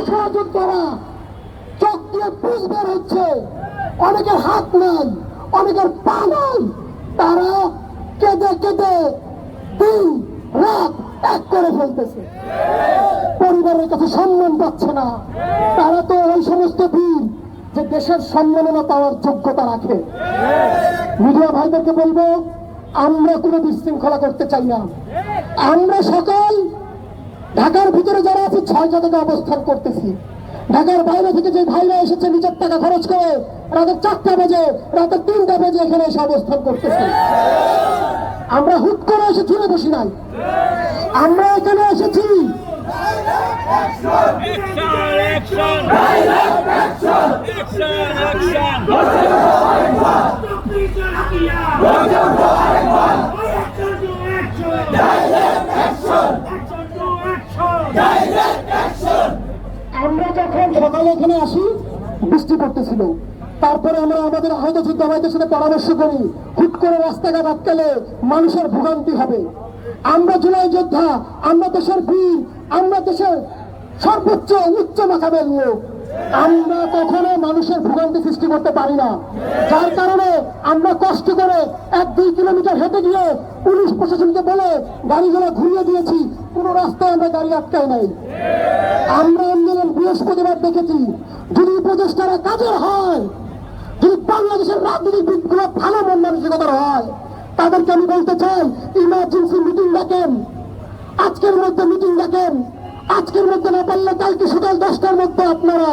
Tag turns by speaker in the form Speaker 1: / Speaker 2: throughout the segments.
Speaker 1: ছোড়া যোদ্ধারা চোখ দিয়ে পুষ বের হচ্ছে, অনেকের হাত নাই, অনেকের পা নাই, তারা কেঁদে কেঁদে দিন রাত এক করে ফেলতেছে, পরিবারের কাছে সম্মান পাচ্ছে না। তারা তো ওই সমস্ত বীর যে দেশের সম্মাননা পাওয়ার যোগ্যতা রাখে। মিডিয়া ভাইদেরকে বলবো, আমরা কোনো বিশৃঙ্খলা করতে চাই না। আমরা সকল ঢাকার ভিতরে যারা আছে 6 জায়গায় অবস্থান করতেছি, ঢাকার বাইরে থেকে যে ভাইরা এসেছে নিজের টাকা খরচ করে রাতের 4টা বাজে, রাতের 3টা বাজে এখানে এসে অবস্থান করতেছে। আমরা হুট করে এসে চলে বসি নাই, আমরা এখানে এসেছি আমরা যখন সকালে এখানে আসি বৃষ্টি পড়তেছিল, তারপরে আমরা আমাদের আহত যোদ্ধা ভাইদের সাথে পরামর্শ করি, হুট করে রাস্তাঘাট আটকালে মানুষের ভোগান্তি হবে। আমরা জুলাই যোদ্ধা, আমরা দেশের বীর, আমরা দেশের সর্বোচ্চ উচ্চ মাথাবের লোক, আমরা কখনো মানুষের ভোগান্তি সৃষ্টি করতে পারি না। যার কারণে আমরা কষ্ট করে 1-2 কিলোমিটার হেঁটে গিয়ে পুলিশ প্রশাসনকে বলে গাড়িগুলো ঘুরিয়ে দিয়েছি, কোনো রাস্তায় আমরা গাড়ি আটকাই নাই। আমরা আন্দোলন বৃহস্পতিবার দেখেছি, যদি উপদেষ্টারা কাজের হয়, যদি বাংলাদেশের রাজনীতিবিদগুলো ভালো মন মানসিকতার হয়, তাদেরকে আমি বলতে চাই, ইমার্জেন্সি মিটিং ডাকেন, আজকের মধ্যে মিটিং ডাকেন। আজকের মধ্যে না পারলে কালকে সকাল 10টার মধ্যে আপনারা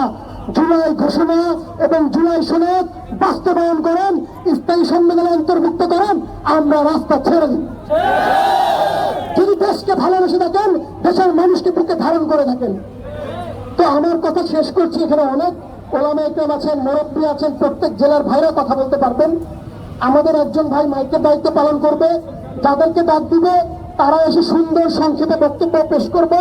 Speaker 1: জুলাই ঘোষণা এবং জুলাই সনদ বাস্তবায়ন করেন, স্থায়ী সম্মেলনে অন্তর্ভুক্ত করেন, আমরা রাস্তা ছেড়ে দিই। যদি দেশকে ভালোবেসে থাকেন, দেশের মানুষকে বুকে ধারণ করে থাকেন। তো আমার কথা শেষ করছি, এখানে অনেক ওলামা ইকরাম আছেন, মুরব্বী আছেন, প্রত্যেক জেলার ভাইরা কথা বলতে পারবেন। আমাদের একজন ভাই মাইকের দায়িত্ব পালন করবে, যাদেরকে ডাক দিবে তারা এসে সুন্দর সংক্ষেপে বক্তব্য পেশ করবে।